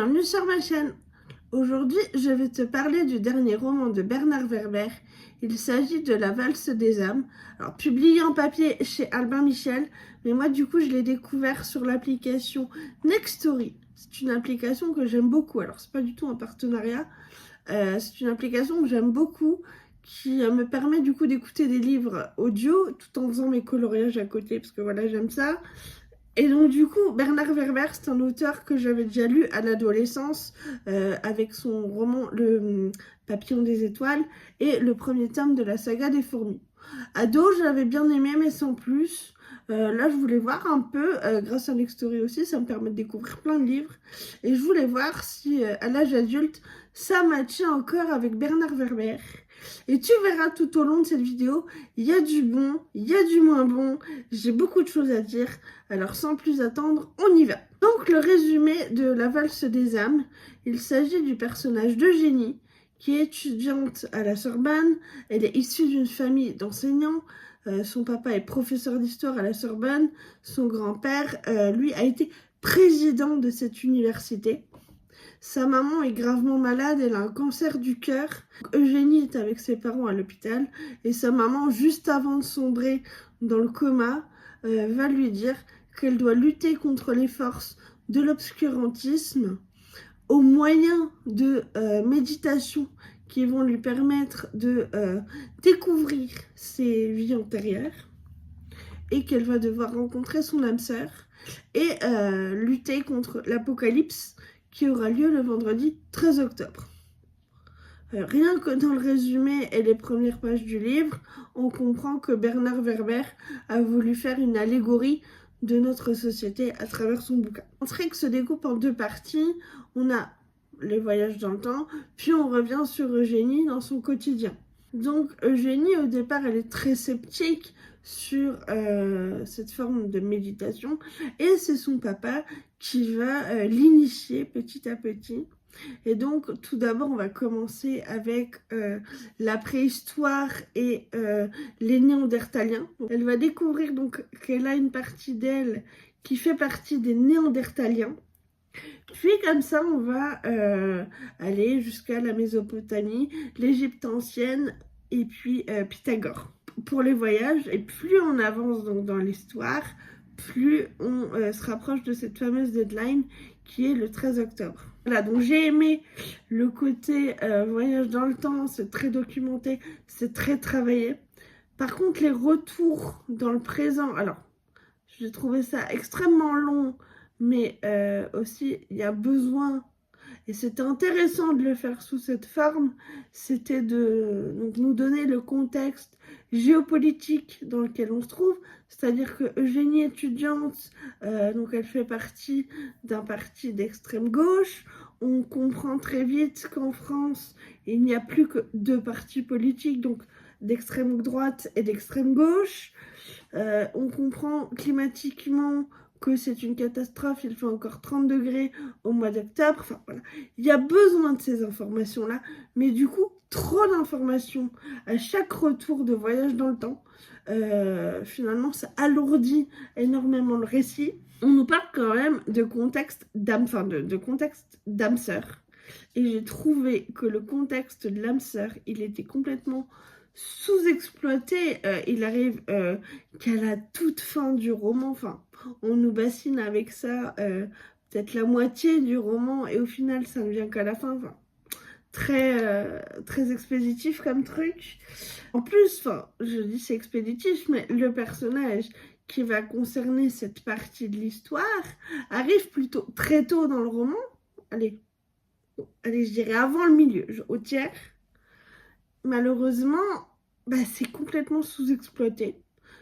bienvenue sur ma chaîne. Aujourd'hui, je vais te parler du dernier roman de Bernard Werber. Il s'agit de La Valse des âmes. Alors, publié en papier chez Albin Michel, mais moi, du coup, je l'ai découvert sur l'application Nextory. C'est une application que j'aime beaucoup. Alors, c'est pas du tout un partenariat. C'est une application que j'aime beaucoup qui me permet du coup d'écouter des livres audio tout en faisant mes coloriages à côté parce que voilà, j'aime ça. Et donc du coup, Bernard Werber, c'est un auteur que j'avais déjà lu à l'adolescence avec son roman Le Papillon des étoiles et le premier tome de la saga des fourmis. Ado, j'avais bien aimé, mais sans plus. Là, je voulais voir un peu, grâce à Nextory aussi, ça me permet de découvrir plein de livres. Et je voulais voir si, à l'âge adulte, ça matchait encore avec Bernard Werber. Et tu verras tout au long de cette vidéo, il y a du bon, il y a du moins bon. J'ai beaucoup de choses à dire. Alors, sans plus attendre, on y va. Donc, le résumé de La Valse des âmes, il s'agit du personnage d'Eugénie, qui est étudiante à la Sorbonne. Elle est issue d'une famille d'enseignants. Son papa est professeur d'histoire à la Sorbonne. Son grand-père, lui, a été président de cette université. Sa maman est gravement malade, elle a un cancer du cœur. Eugénie est avec ses parents à l'hôpital. Et sa maman, juste avant de sombrer dans le coma, va lui dire qu'elle doit lutter contre les forces de l'obscurantisme au moyen de méditation qui vont lui permettre de découvrir ses vies antérieures et qu'elle va devoir rencontrer son âme sœur et lutter contre l'apocalypse qui aura lieu le vendredi 13 octobre. Rien que dans le résumé et les premières pages du livre, on comprend que Bernard Werber a voulu faire une allégorie de notre société à travers son bouquin. L'entrée se découpe en deux parties. On a les voyages dans le temps, puis on revient sur Eugénie dans son quotidien. Donc Eugénie, au départ, elle est très sceptique sur cette forme de méditation et c'est son papa qui va l'initier petit à petit. Et donc, tout d'abord, on va commencer avec la préhistoire et les Néandertaliens. Elle va découvrir donc qu'elle a une partie d'elle qui fait partie des Néandertaliens. Puis, comme ça, on va aller jusqu'à la Mésopotamie, l'Égypte ancienne et puis Pythagore. Pour les voyages, et plus on avance donc dans l'histoire, plus on se rapproche de cette fameuse deadline qui est le 13 octobre. Voilà, donc j'ai aimé le côté voyage dans le temps, c'est très documenté, c'est très travaillé. Par contre, les retours dans le présent, alors, j'ai trouvé ça extrêmement long, mais aussi, il y a besoin, et c'était intéressant de le faire sous cette forme, c'était de donc, nous donner le contexte géopolitique dans lequel on se trouve, c'est-à-dire que Eugénie étudiante, donc elle fait partie d'un parti d'extrême gauche. On comprend très vite qu'en France, il n'y a plus que deux partis politiques, donc d'extrême droite et d'extrême gauche. On comprend climatiquement que c'est une catastrophe, il fait encore 30 degrés au mois d'octobre, enfin voilà, il y a besoin de ces informations-là, mais du coup, trop d'informations à chaque retour de voyage dans le temps, finalement, ça alourdit énormément le récit. On nous parle quand même de contexte d'âme, enfin de contexte d'âme sœur, et j'ai trouvé que le contexte de l'âme sœur, il était complètement sous-exploité. Il arrive qu'à la toute fin du roman, enfin, on nous bassine avec ça peut-être la moitié du roman et au final ça ne vient qu'à la fin. Enfin, très expéditif comme truc. En plus, enfin, je dis c'est expéditif, mais le personnage qui va concerner cette partie de l'histoire arrive plutôt très tôt dans le roman. Allez, je dirais avant le milieu, au tiers. Malheureusement, bah, c'est complètement sous-exploité.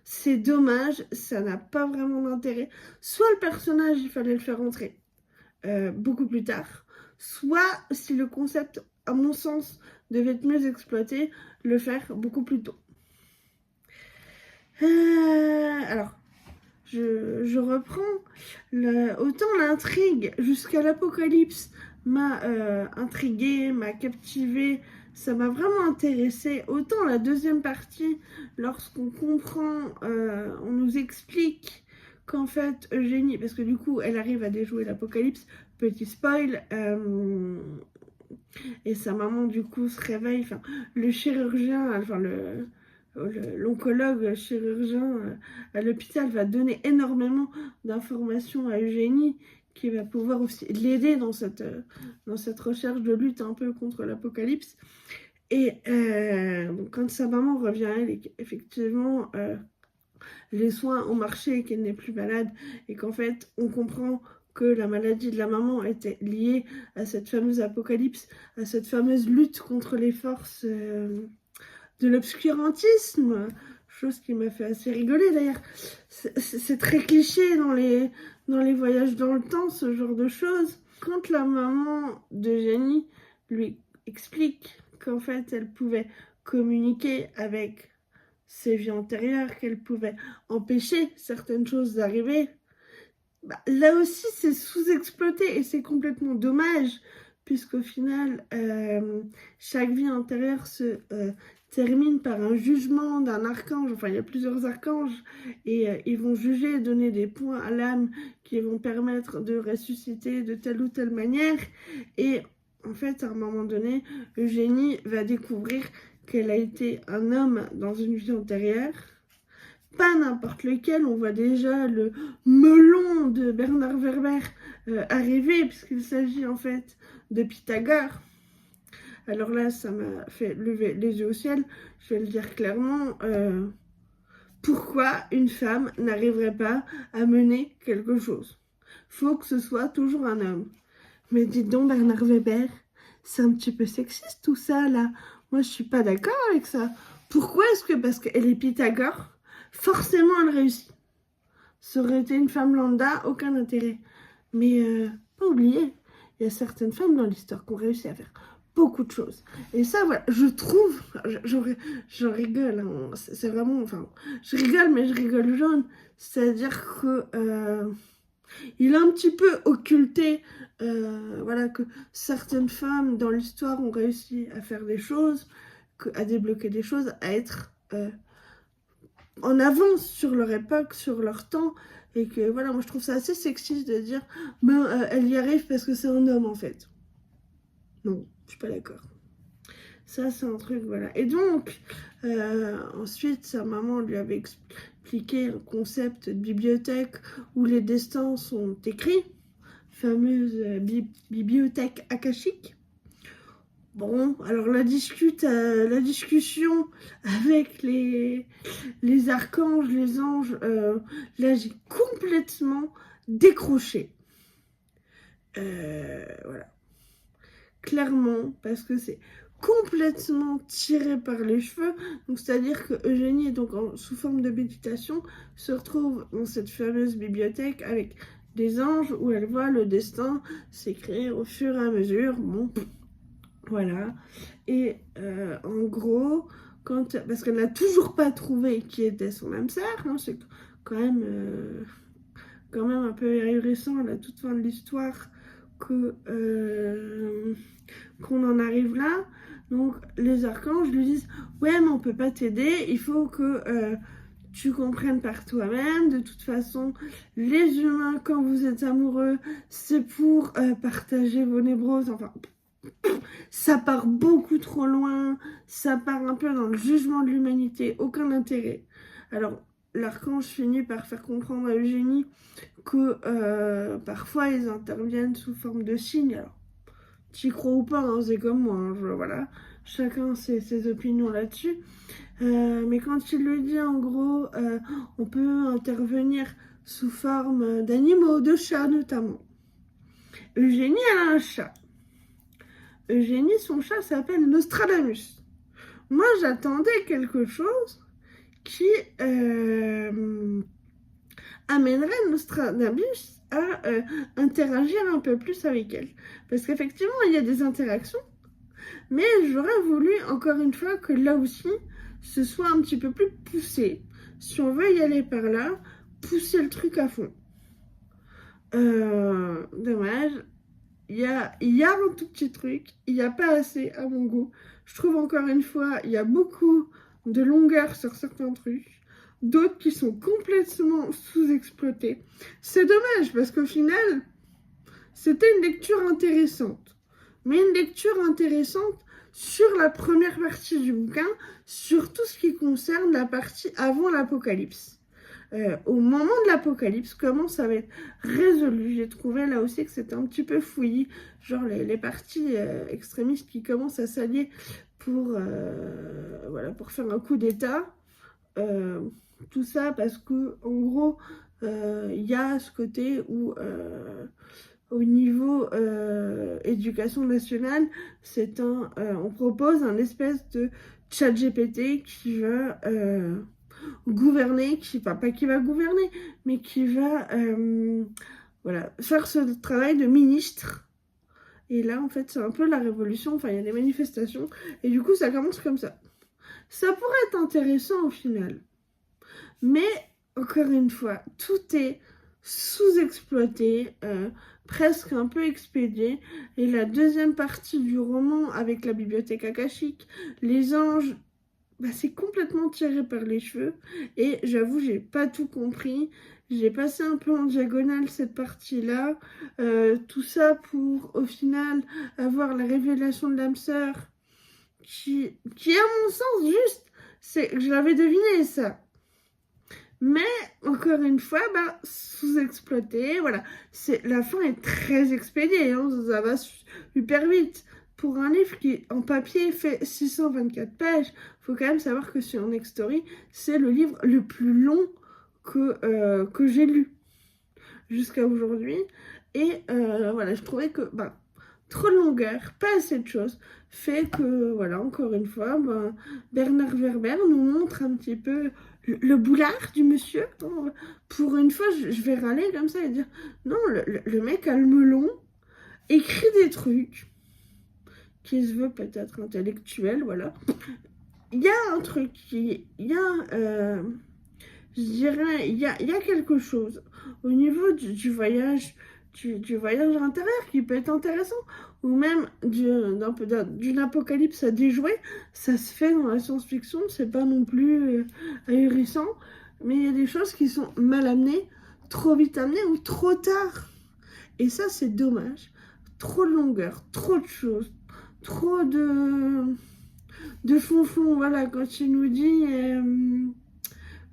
C'est dommage, ça n'a pas vraiment d'intérêt. Soit le personnage, il fallait le faire entrer beaucoup plus tard, soit, si le concept, à mon sens, devait être mieux exploité, le faire beaucoup plus tôt. Alors, je reprends. Autant l'intrigue jusqu'à l'apocalypse m'a intriguée, m'a captivée, ça m'a vraiment intéressée. Autant la deuxième partie, lorsqu'on comprend, on nous explique qu'en fait Eugénie, parce que du coup elle arrive à déjouer l'apocalypse, petit spoil, et sa maman du coup se réveille, enfin le chirurgien, enfin l'oncologue chirurgien à l'hôpital va donner énormément d'informations à Eugénie qui va pouvoir aussi l'aider dans cette recherche de lutte un peu contre l'apocalypse. Et quand sa maman revient à elle et qu'effectivement les soins ont marché et qu'elle n'est plus malade et qu'en fait on comprend que la maladie de la maman était liée à cette fameuse apocalypse, à cette fameuse lutte contre les forces de l'obscurantisme, chose qui m'a fait assez rigoler d'ailleurs. C'est très cliché dans les voyages dans le temps, ce genre de choses. Quand la maman d'Eugénie lui explique qu'en fait elle pouvait communiquer avec ses vies antérieures, qu'elle pouvait empêcher certaines choses d'arriver, là aussi c'est sous-exploité et c'est complètement dommage puisqu'au final chaque vie antérieure se termine par un jugement d'un archange. Enfin il y a plusieurs archanges et ils vont juger et donner des points à l'âme qui vont permettre de ressusciter de telle ou telle manière. Et en fait à un moment donné Eugénie va découvrir qu'elle a été un homme dans une vie antérieure, pas n'importe lequel. On voit déjà le melon de Bernard Werber arriver, puisqu'il s'agit en fait de Pythagore. Alors là, ça m'a fait lever les yeux au ciel, je vais le dire clairement. Pourquoi une femme n'arriverait pas à mener quelque chose? Faut que ce soit toujours un homme. Mais dites donc, Bernard Weber, c'est un petit peu sexiste tout ça là. Moi je suis pas d'accord avec ça. Pourquoi est-ce que parce qu'elle est Pythagore, forcément elle réussit? Ça aurait été une femme lambda, aucun intérêt. Mais pas oublier, il y a certaines femmes dans l'histoire qui ont réussi à faire beaucoup de choses. Et ça, voilà, je trouve, j'en rigole, hein, c'est vraiment, enfin, je rigole, mais je rigole jaune. C'est-à-dire que il a un petit peu occulté, voilà, que certaines femmes dans l'histoire ont réussi à faire des choses, à débloquer des choses, à être en avance sur leur époque, sur leur temps, et que voilà, moi je trouve ça assez sexiste de dire, elle y arrive parce que c'est un homme en fait. Non, je suis pas d'accord. Ça, c'est un truc, voilà. Et donc, ensuite, sa maman lui avait expliqué un concept de bibliothèque où les destins sont écrits, fameuse bibliothèque akashique. Bon, alors la discussion avec les archanges, les anges, là j'ai complètement décroché. Voilà. Clairement, parce que c'est complètement tiré par les cheveux. Donc c'est-à-dire que Eugénie, donc sous forme de méditation, se retrouve dans cette fameuse bibliothèque avec des anges où elle voit le destin s'écrire au fur et à mesure. Bon, voilà. Et en gros, parce qu'elle n'a toujours pas trouvé qui était son âme sœur, hein, c'est quand même un peu ahurissant à la toute fin de l'histoire qu'on en arrive là. Donc les archanges lui disent ouais mais on peut pas t'aider, il faut que tu comprennes par toi-même. De toute façon les humains quand vous êtes amoureux c'est pour partager vos névroses. Enfin ça part beaucoup trop loin, ça part un peu dans le jugement de l'humanité, aucun intérêt. Alors l'archange finit par faire comprendre à Eugénie que parfois ils interviennent sous forme de signes. Alors t'y crois ou pas, hein, c'est comme moi, hein, voilà, chacun ses opinions là-dessus. Mais quand il lui dit en gros, on peut intervenir sous forme d'animaux, de chats notamment. Eugénie, elle a un chat. Eugénie, son chat s'appelle Nostradamus. Moi, j'attendais quelque chose qui amènerait Nostradamus à interagir un peu plus avec elle. Parce qu'effectivement, il y a des interactions, mais j'aurais voulu, encore une fois, que là aussi, ce soit un petit peu plus poussé. Si on veut y aller par là, pousser le truc à fond. Dommage. Il y a un tout petit truc, il n'y a pas assez à mon goût. Je trouve encore une fois, il y a beaucoup de longueur sur certains trucs. d'autres qui sont complètement sous-exploités. C'est dommage parce qu'au final, c'était une lecture intéressante. Mais une lecture intéressante sur la première partie du bouquin, sur tout ce qui concerne la partie avant l'apocalypse. Au moment de l'apocalypse, comment ça va être résolu. J'ai trouvé là aussi que c'était un petit peu fouillis, genre les partis extrémistes qui commencent à s'allier pour faire un coup d'État. Tout ça parce que en gros, il y a ce côté où au niveau éducation nationale, on propose un espèce de chat GPT qui va gouverner, pas qui va gouverner, mais qui va faire ce travail de ministre. Et là, en fait, c'est un peu la révolution. Enfin, il y a des manifestations. Et du coup, ça commence comme ça. Ça pourrait être intéressant au final. Mais, encore une fois, tout est sous-exploité, presque un peu expédié. Et la deuxième partie du roman, avec la bibliothèque akashique, les anges, c'est complètement tiré par les cheveux. Et j'avoue, j'ai pas tout compris. J'ai passé un peu en diagonale cette partie-là. Tout ça pour, au final, avoir la révélation de l'âme sœur qui, à mon sens, juste, je l'avais deviné, ça. Mais, encore une fois, sous-exploité, voilà. La fin est très expédiée, hein, ça va super vite. Pour un livre qui, en papier, fait 624 pages, il faut quand même savoir que sur Next Story, c'est le livre le plus long que j'ai lu jusqu'à aujourd'hui. Et je trouvais que trop de longueur, pas assez de choses, fait que, encore une fois, Bernard Werber nous montre un petit peu le boulard du monsieur. Pour une fois, je vais râler comme ça et dire, non, le mec a le melon, écrit des trucs, qui se veut peut-être intellectuel, voilà. Il y a un truc, il y a, je dirais, il y a quelque chose au niveau du voyage, du voyage intérieur qui peut être intéressant, ou même d'une apocalypse à déjouer. Ça se fait dans la science-fiction, c'est pas non plus ahurissant, mais il y a des choses qui sont mal amenées, trop vite amenées ou trop tard. Et ça, c'est dommage. Trop de longueur, trop de choses, trop de fonfon, voilà, quand il nous dit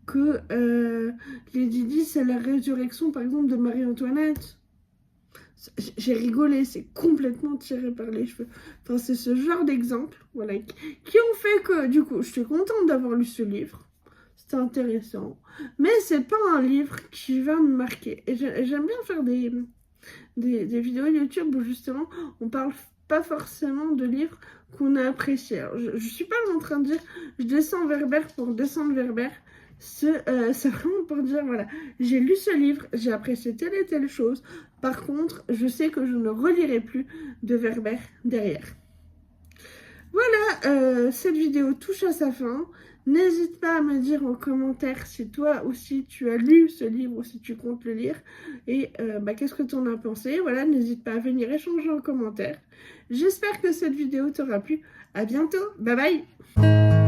que Lady Di, c'est la résurrection, par exemple, de Marie-Antoinette. J'ai rigolé, c'est complètement tiré par les cheveux. Enfin, c'est ce genre d'exemples, voilà, qui ont fait que, du coup, je suis contente d'avoir lu ce livre. C'était intéressant. Mais c'est pas un livre qui va me marquer. Et j'aime bien faire des vidéos YouTube où, justement, on parle pas forcément de livres qu'on a appréciés. Alors, je suis pas en train de dire je descends Werber pour descendre Werber. C'est vraiment pour dire, voilà, j'ai lu ce livre, j'ai apprécié telle et telle chose. Par contre, je sais que je ne relirai plus de Werber derrière. Voilà, cette vidéo touche à sa fin. N'hésite pas à me dire en commentaire si toi aussi tu as lu ce livre ou si tu comptes le lire. Et qu'est-ce que tu en as pensé? Voilà, n'hésite pas à venir échanger en commentaire. J'espère que cette vidéo t'aura plu. À bientôt, bye bye!